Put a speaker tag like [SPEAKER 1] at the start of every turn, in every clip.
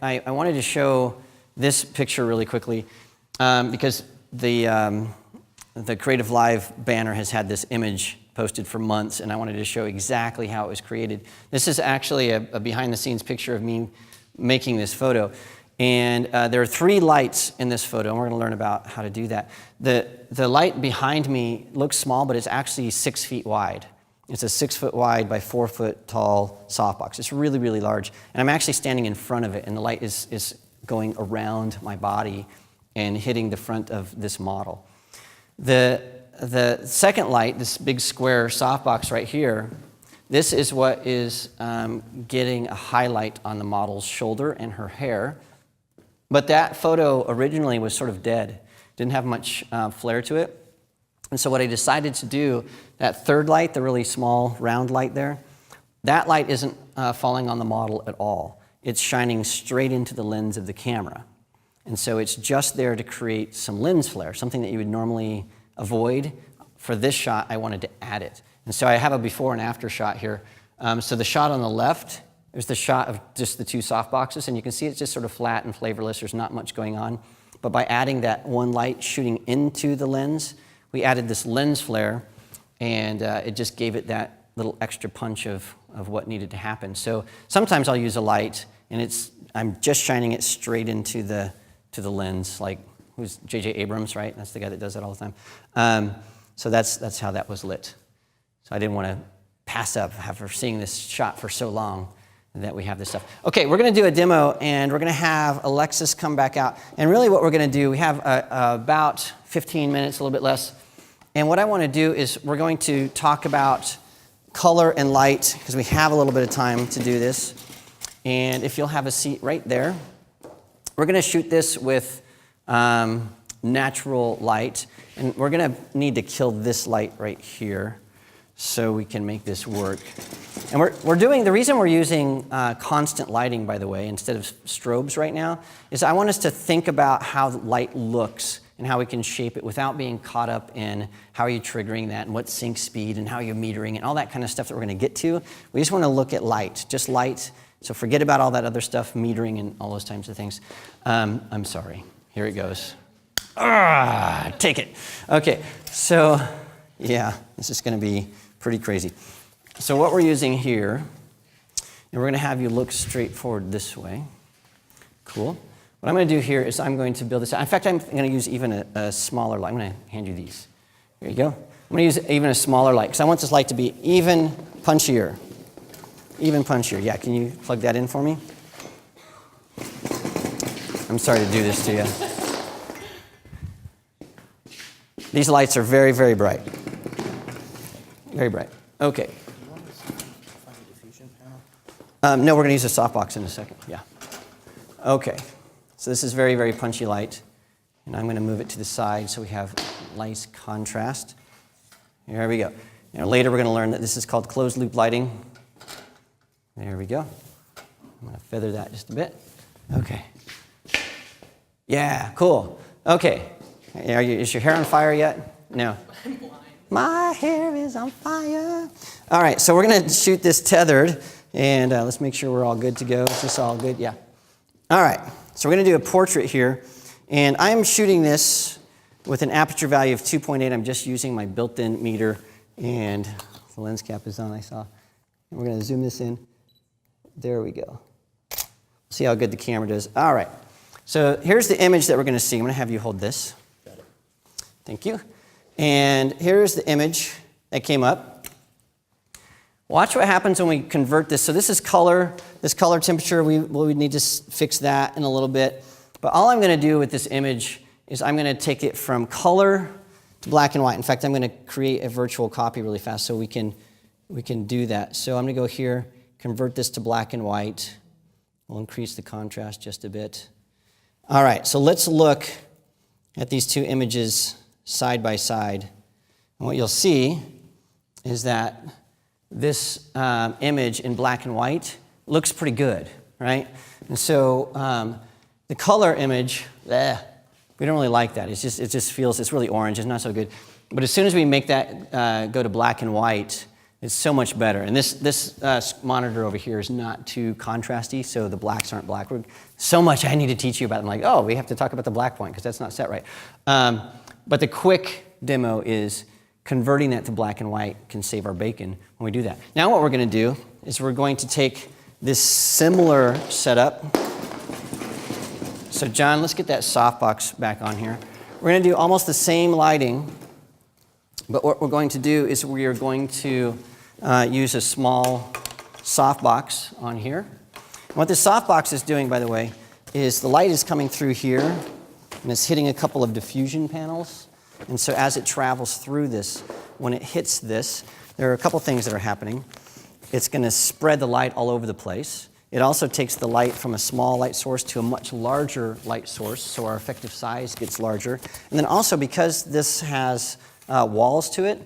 [SPEAKER 1] I wanted to show this picture really quickly because the Creative Live banner has had this image posted for months, and I wanted to show exactly how it was created. This is actually a behind-the-scenes picture of me making this photo. And there are 3 lights in this photo, and we're going to learn about how to do that. The light behind me looks small, but it's actually 6 feet wide. It's a 6 foot wide by 4 foot tall softbox. It's really, really large. And I'm actually standing in front of it, and the light is going around my body and hitting the front of this model. The second light, this big square softbox right here, this is what is getting a highlight on the model's shoulder and her hair. But that photo originally was sort of dead. Didn't have much flair to it. And so what I decided to do, that third light, the really small round light there, that light isn't falling on the model at all. It's shining straight into the lens of the camera. And so it's just there to create some lens flare, something that you would normally avoid. For this shot, I wanted to add it. And so I have a before and after shot here. So the shot on the left is the shot of just the 2 softboxes, and you can see it's just sort of flat and flavorless. There's not much going on. But by adding that one light shooting into the lens, we added this lens flare, and it just gave it that little extra punch of what needed to happen. So sometimes I'll use a light, and I'm just shining it straight into the lens, like who's J.J. Abrams, right? That's the guy that does that all the time. So that's how that was lit. So I didn't want to pass up after seeing this shot for so long that we have this stuff. Okay, we're going to do a demo, and we're going to have Alexis come back out. And really what we're going to do, we have about 15 minutes, a little bit less. And what I want to do is we're going to talk about color and light, because we have a little bit of time to do this. And if you'll have a seat right there, we're going to shoot this with natural light. And we're going to need to kill this light right here so we can make this work. And the reason we're using constant lighting, by the way, instead of strobes right now, is I want us to think about how the light looks and how we can shape it without being caught up in how are you triggering that and what sync speed and how you're metering and all that kind of stuff that we're going to get to. We just want to look at light, just light. So forget about all that other stuff, metering and all those types of things. I'm sorry. Here it goes. Take it. Okay, so yeah, this is going to be pretty crazy. So what we're using here, and we're going to have you look straight forward this way. Cool. What I'm going to do here is I'm going to build this out. In fact, I'm going to use even a smaller light. I'm going to hand you these. Here you go. I'm going to use even a smaller light because I want this light to be even punchier. Even punchier. Yeah, can you plug that in for me? I'm sorry to do this to you. These lights are very, very bright. Very bright. Okay. No, we're going to use a softbox in a second. Yeah. Okay. So this is very, very punchy light. And I'm going to move it to the side so we have nice contrast. Here we go. Later we're going to learn that this is called closed loop lighting. There we go. I'm going to feather that just a bit. Okay. Yeah, cool. Okay. Is your hair on fire yet? No. My hair is on fire. All right, so we're going to shoot this tethered. And let's make sure we're all good to go. Is this all good? Yeah. All right. So we're going to do a portrait here. And I'm shooting this with an aperture value of 2.8. I'm just using my built-in meter. And the lens cap is on, I saw. And we're going to zoom this in. There we go. See how good the camera does. All right. So here's the image that we're going to see. I'm going to have you hold this. Got it. Thank you. And here's the image that came up. Watch what happens when we convert this. So this is color, this color temperature. We need to fix that in a little bit. But all I'm going to do with this image is I'm going to take it from color to black and white. In fact, I'm going to create a virtual copy really fast so we can do that. So I'm going to go here, convert this to black and white. We'll increase the contrast just a bit. All right, so let's look at these 2 images side by side. And what you'll see is that this image in black and white looks pretty good, right? And so the color image, we don't really like that. It just feels, it's really orange. It's not so good. But as soon as we make that go to black and white, It's so much better. And this monitor over here is not too contrasty, so the blacks aren't black. So much I need to teach you about. I'm like, oh, we have to talk about the black point because that's not set right. But the quick demo is converting that to black and white can save our bacon when we do that. Now what we're going to do is we're going to take this similar setup. So John, let's get that softbox back on here. We're going to do almost the same lighting, but what we're going to do is we are going to use a small softbox on here. And what this softbox is doing, by the way, is the light is coming through here, and it's hitting a couple of diffusion panels. And so as it travels through this, when it hits this, there are a couple things that are happening. It's going to spread the light all over the place. It also takes the light from a small light source to a much larger light source, so our effective size gets larger. And then also, because this has walls to it,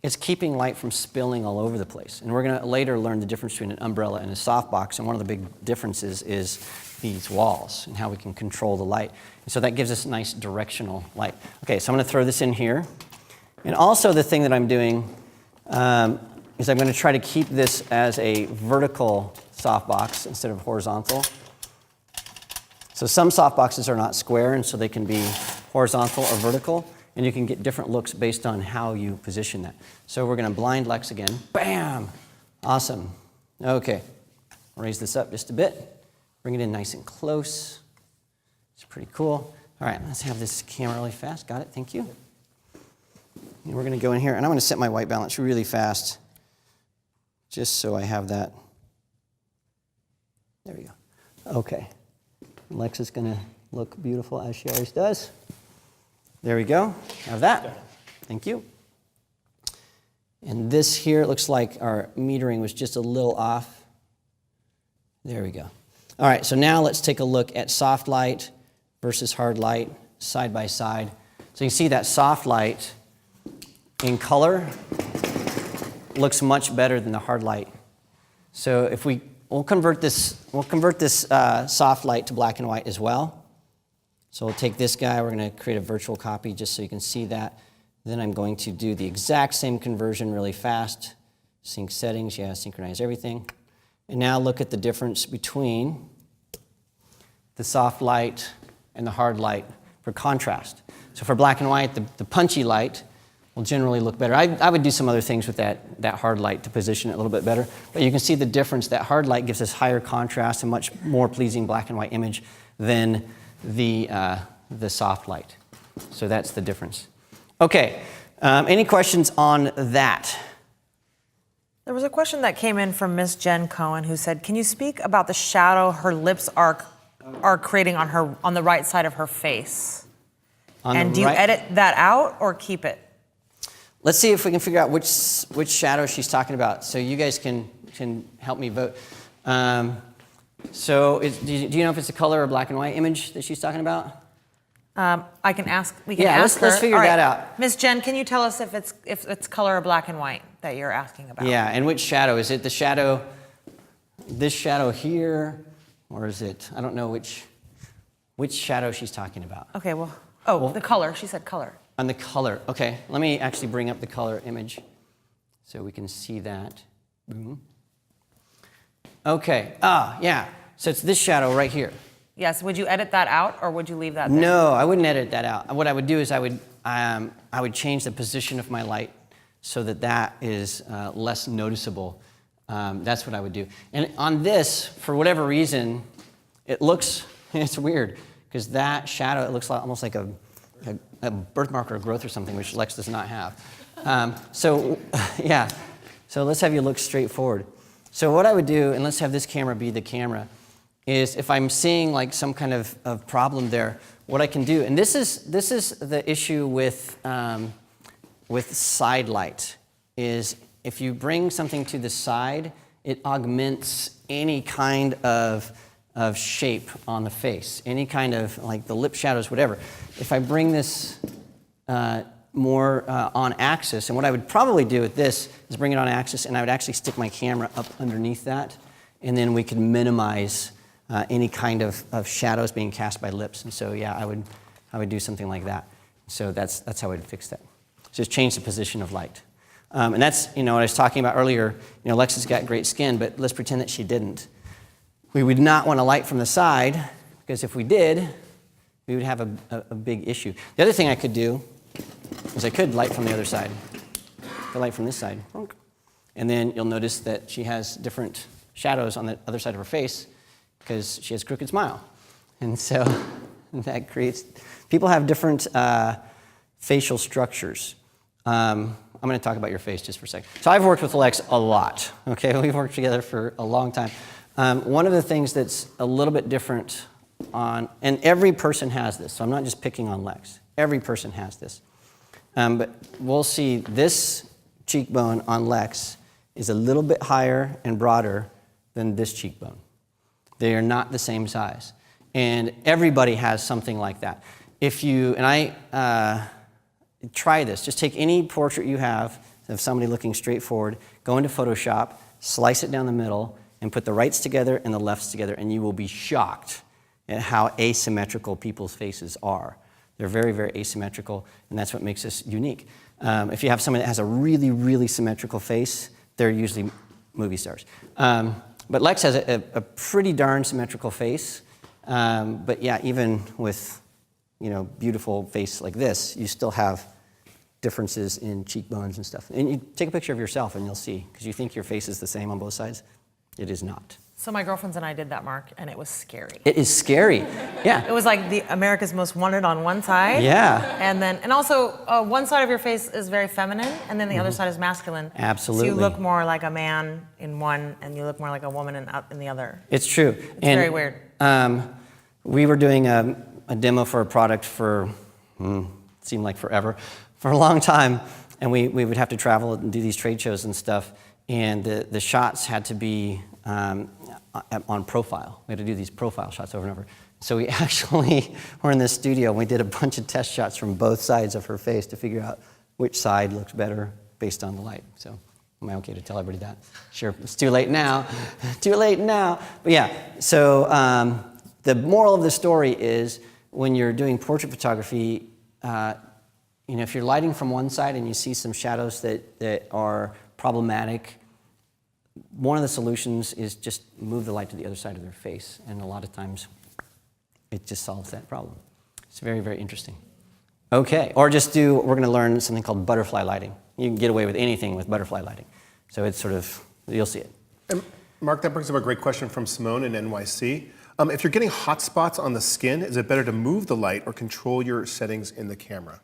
[SPEAKER 1] it's keeping light from spilling all over the place. And we're going to later learn the difference between an umbrella and a softbox, and one of the big differences is these walls and how we can control the light. And so that gives us nice directional light. Okay, so I'm going to throw this in here. And also the thing that I'm doing is I'm going to try to keep this as a vertical softbox instead of horizontal. So some softboxes are not square, and so they can be horizontal or vertical, and you can get different looks based on how you position that. So we're going to blind Lex again. Bam! Awesome. Okay, raise this up just a bit. Bring it in nice and close. It's pretty cool. All right, let's have this camera really fast. Got it, thank you. And we're going to go in here, and I'm going to set my white balance really fast, just so I have that. There we go. Okay. Lex is going to look beautiful as she always does. There we go. Have that. Thank you. And this here, it looks like our metering was just a little off. There we go. All right, so now let's take a look at soft light versus hard light side by side. So you can see that soft light in color looks much better than the hard light. So if we'll convert this soft light to black and white as well. So we'll take this guy, we're going to create a virtual copy just so you can see that. Then I'm going to do the exact same conversion really fast. Sync settings, yeah, synchronize everything. And now look at the difference between the soft light and the hard light for contrast. So for black and white, the punchy light will generally look better. I would do some other things with that hard light to position it a little bit better. But you can see the difference. That hard light gives us higher contrast and much more pleasing black and white image than the soft light. So that's the difference. Okay, any questions on that?
[SPEAKER 2] There was a question that came in from Miss Jen Cohen who said, can you speak about the shadow her lips are creating on the right side of her face? And do you edit that out or keep it?
[SPEAKER 1] Let's see if we can figure out which shadow she's talking about, so you guys can help me vote. So do you know if it's a color or black and white image that she's talking about?
[SPEAKER 2] I can ask. We can ask her.
[SPEAKER 1] Let's figure that out.
[SPEAKER 2] Miss Jen, can you tell us if it's color or black and white that you're asking about?
[SPEAKER 1] Yeah, and which shadow? Is it the shadow, this shadow here, or is it? I don't know which shadow she's talking about.
[SPEAKER 2] Okay. Well, the color. She said color.
[SPEAKER 1] On the color. Okay. Let me actually bring up the color image so we can see that. Boom. Okay. Yeah. So it's this shadow right here.
[SPEAKER 2] Yes. Would you edit that out, or would you leave that there?
[SPEAKER 1] No, I wouldn't edit that out. What I would do is I would change the position of my light so that is less noticeable. That's what I would do. And on this, for whatever reason, it's weird because that shadow, it looks like, almost like a birthmark or a growth or something, which Lex does not have. Yeah. So let's have you look straight forward. So what I would do, and let's have this camera be the camera, is if I'm seeing like some kind of problem there, what I can do, and this is the issue with side light, is if you bring something to the side, it augments any kind of shape on the face, any kind of like the lip shadows, whatever. If I bring this more on axis, and what I would probably do with this is bring it on axis, and I would actually stick my camera up underneath that, and then we could minimize any kind of shadows being cast by lips. And so yeah, I would do something like that. So that's how I'd fix that. Just change the position of light. And that's, what I was talking about earlier. Lex has got great skin, but let's pretend that she didn't. We would not want to light from the side, because if we did, we would have a big issue. The other thing I could do is I could light from the other side. I could light from this side. And then you'll notice that she has different shadows on the other side of her face because she has a crooked smile. And so that creates, people have different facial structures. I'm going to talk about your face just for a second. So I've worked with Lex a lot, okay? We've worked together for a long time. One of the things that's a little bit different and every person has this, so I'm not just picking on Lex. Every person has this. But we'll see this cheekbone on Lex is a little bit higher and broader than this cheekbone. They are not the same size. And everybody has something like that. Try this. Just take any portrait you have of somebody looking straight forward, go into Photoshop, slice it down the middle, and put the rights together and the lefts together, and you will be shocked at how asymmetrical people's faces are. They're very, very asymmetrical, and that's what makes us unique. If you have someone that has a really, really symmetrical face, they're usually movie stars. But Lex has a pretty darn symmetrical face. But yeah, even with beautiful face like this, you still have differences in cheekbones and stuff. And you take a picture of yourself and you'll see, because you think your face is the same on both sides. It is not.
[SPEAKER 2] So my girlfriends and I did that, Mark, and it was scary.
[SPEAKER 1] It is scary, yeah.
[SPEAKER 2] It was like the America's Most Wanted on one side.
[SPEAKER 1] Yeah.
[SPEAKER 2] And also one side of your face is very feminine, and then the other side is masculine.
[SPEAKER 1] Absolutely.
[SPEAKER 2] So you look more like a man in one, and you look more like a woman in the other.
[SPEAKER 1] It's true.
[SPEAKER 2] It's very weird.
[SPEAKER 1] We were doing a demo for a product for, it seemed like forever, for a long time, and we would have to travel and do these trade shows and stuff, and the shots had to be on profile. We had to do these profile shots over and over. So we actually were in this studio and we did a bunch of test shots from both sides of her face to figure out which side looks better based on the light. So am I okay to tell everybody that? Sure, it's too late now. Too late now. But yeah, so the moral of the story is when you're doing portrait photography, if you're lighting from one side and you see some shadows that are problematic, one of the solutions is just move the light to the other side of their face, and a lot of times it just solves that problem. It's very, very interesting. Okay, or we're going to learn something called butterfly lighting. You can get away with anything with butterfly lighting. So it's you'll see it.
[SPEAKER 3] And Mark, that brings up a great question from Simone in NYC. If you're getting hot spots on the skin, is it better to move the light or control your settings in the camera?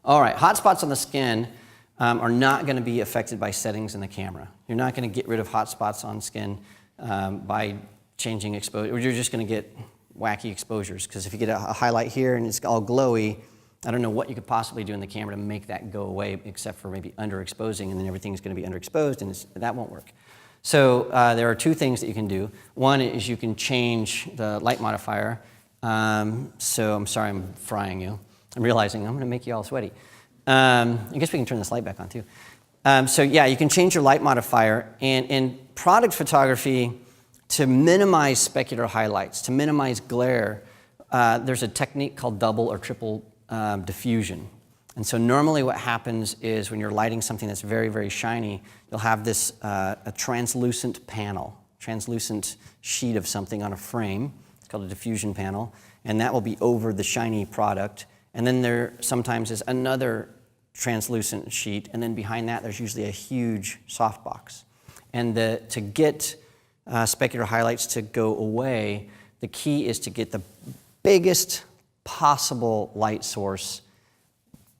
[SPEAKER 3] All
[SPEAKER 1] right, hot spots on the skin are not going to be affected by settings in the camera. You're not going to get rid of hot spots on skin by changing exposure. You're just going to get wacky exposures, because if you get a highlight here and it's all glowy, I don't know what you could possibly do in the camera to make that go away, except for maybe underexposing, and then everything's going to be underexposed, and that won't work. So there are two things that you can do. One is you can change the light modifier. So I'm sorry I'm frying you. I'm realizing I'm going to make you all sweaty. I guess we can turn this light back on too. So yeah, you can change your light modifier. And in product photography, to minimize specular highlights, to minimize glare, there's a technique called double or triple diffusion. And so normally what happens is when you're lighting something that's very, very shiny, you'll have this a translucent panel, translucent sheet of something on a frame. It's called a diffusion panel. And that will be over the shiny product. And then there sometimes is another translucent sheet, and then behind that there's usually a huge softbox. And to get specular highlights to go away, the key is to get the biggest possible light source,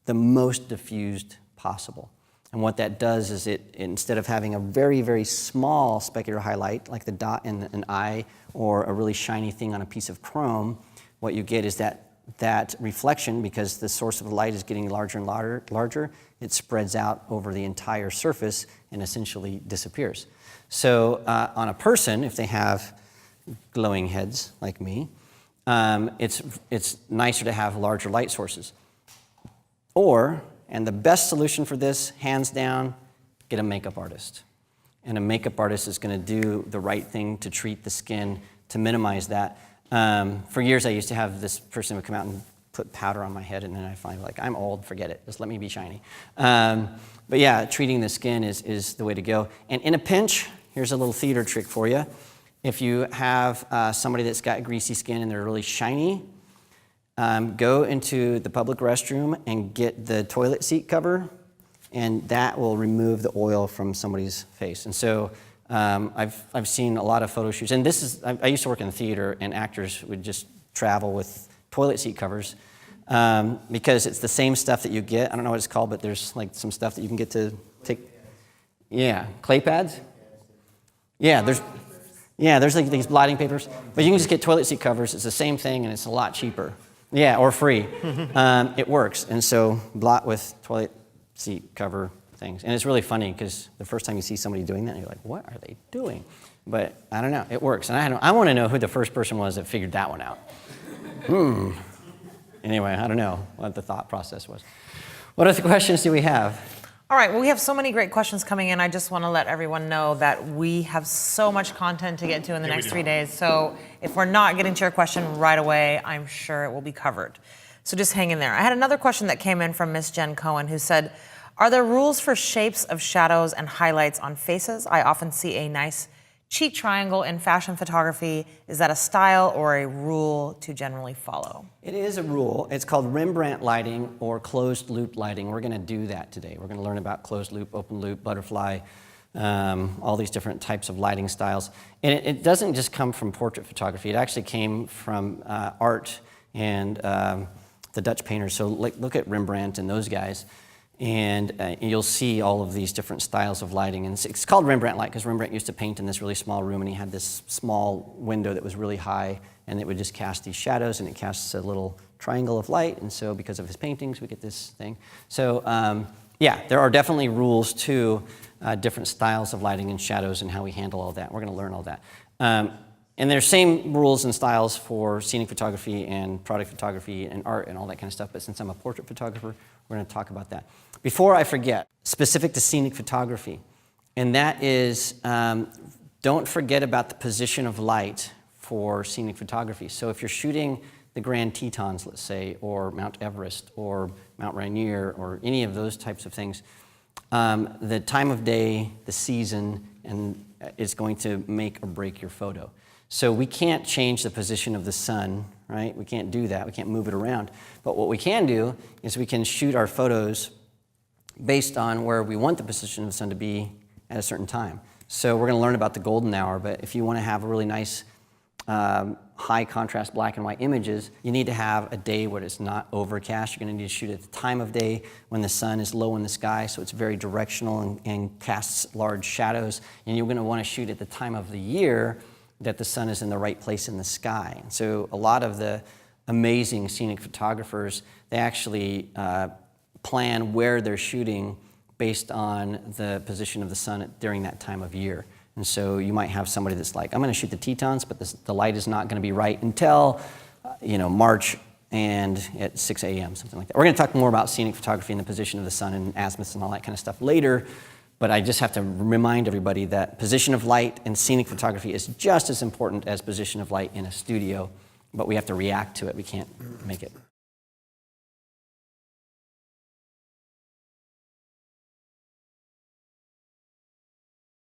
[SPEAKER 1] the most diffused possible. And what that does is instead of having a very, very small specular highlight, like the dot in an eye or a really shiny thing on a piece of chrome, what you get is that reflection, because the source of the light is getting larger and larger, it spreads out over the entire surface and essentially disappears. So on a person, if they have glowing heads like me, it's nicer to have larger light sources. And the best solution for this, hands down, get a makeup artist. And a makeup artist is going to do the right thing to treat the skin to minimize that. For years, I used to have this person who would come out and put powder on my head, and then I find like, I'm old, forget it, just let me be shiny. But yeah, treating the skin is the way to go. And in a pinch, here's a little theater trick for you. If you have somebody that's got greasy skin and they're really shiny, go into the public restroom and get the toilet seat cover, and that will remove the oil from somebody's face. And so I've seen a lot of photo shoots, and this is, I used to work in the theater, and actors would just travel with toilet seat covers because it's the same stuff that you get. I don't know what it's called, but there's like some stuff that you can get to take. Yeah, clay pads. Yeah, there's like these blotting papers, but you can just get toilet seat covers. It's the same thing, and it's a lot cheaper. Yeah, or free. It works, and so blot with toilet seat cover things. And it's really funny because the first time you see somebody doing that, you're like, what are they doing? But I don't know, it works. And I want to know who the first person was that figured that one out. Anyway, I don't know what the thought process was. What other questions do we have?
[SPEAKER 2] All right, well, we have so many great questions coming in. I just want to let everyone know that we have so much content to get to in the next 3 days. So if we're not getting to your question right away, I'm sure it will be covered. So just hang in there. I had another question that came in from Miss Jen Cohen, who said, are there rules for shapes of shadows and highlights on faces? I often see a nice cheek triangle in fashion photography. Is that a style or a rule to generally follow?
[SPEAKER 1] It is a rule. It's called Rembrandt lighting or closed loop lighting. We're going to do that today. We're going to learn about closed loop, open loop, butterfly, all these different types of lighting styles. And it doesn't just come from portrait photography. It actually came from art and the Dutch painters. So look at Rembrandt and those guys. And you'll see all of these different styles of lighting. And it's called Rembrandt light because Rembrandt used to paint in this really small room, and he had this small window that was really high, and it would just cast these shadows, and it casts a little triangle of light. And so because of his paintings, we get this thing. So yeah, there are definitely rules to different styles of lighting and shadows and how we handle all that. We're going to learn all that. And there's same rules and styles for scenic photography and product photography and art and all that kind of stuff, but since I'm a portrait photographer, we're going to talk about that. Before I forget, specific to scenic photography, and that is don't forget about the position of light for scenic photography. So if you're shooting the Grand Tetons, let's say, or Mount Everest, or Mount Rainier, or any of those types of things, the time of day, the season, and is going to make or break your photo. So we can't change the position of the sun, right? We can't do that. We can't move it around. But what we can do is we can shoot our photos based on where we want the position of the sun to be at a certain time. So we're going to learn about the golden hour, but if you want to have a really nice high contrast black and white images, you need to have a day where it's not overcast. You're going to need to shoot at the time of day when the sun is low in the sky, so it's very directional and casts large shadows. And you're going to want to shoot at the time of the year that the sun is in the right place in the sky. And so a lot of the amazing scenic photographers, they actually plan where they're shooting based on the position of the sun during that time of year. And so you might have somebody that's like, I'm going to shoot the Tetons, but the light is not going to be right until March and at 6 a.m., something like that. We're going to talk more about scenic photography and the position of the sun and azimuths and all that kind of stuff later. But I just have to remind everybody that position of light in scenic photography is just as important as position of light in a studio, but we have to react to it. We can't make it.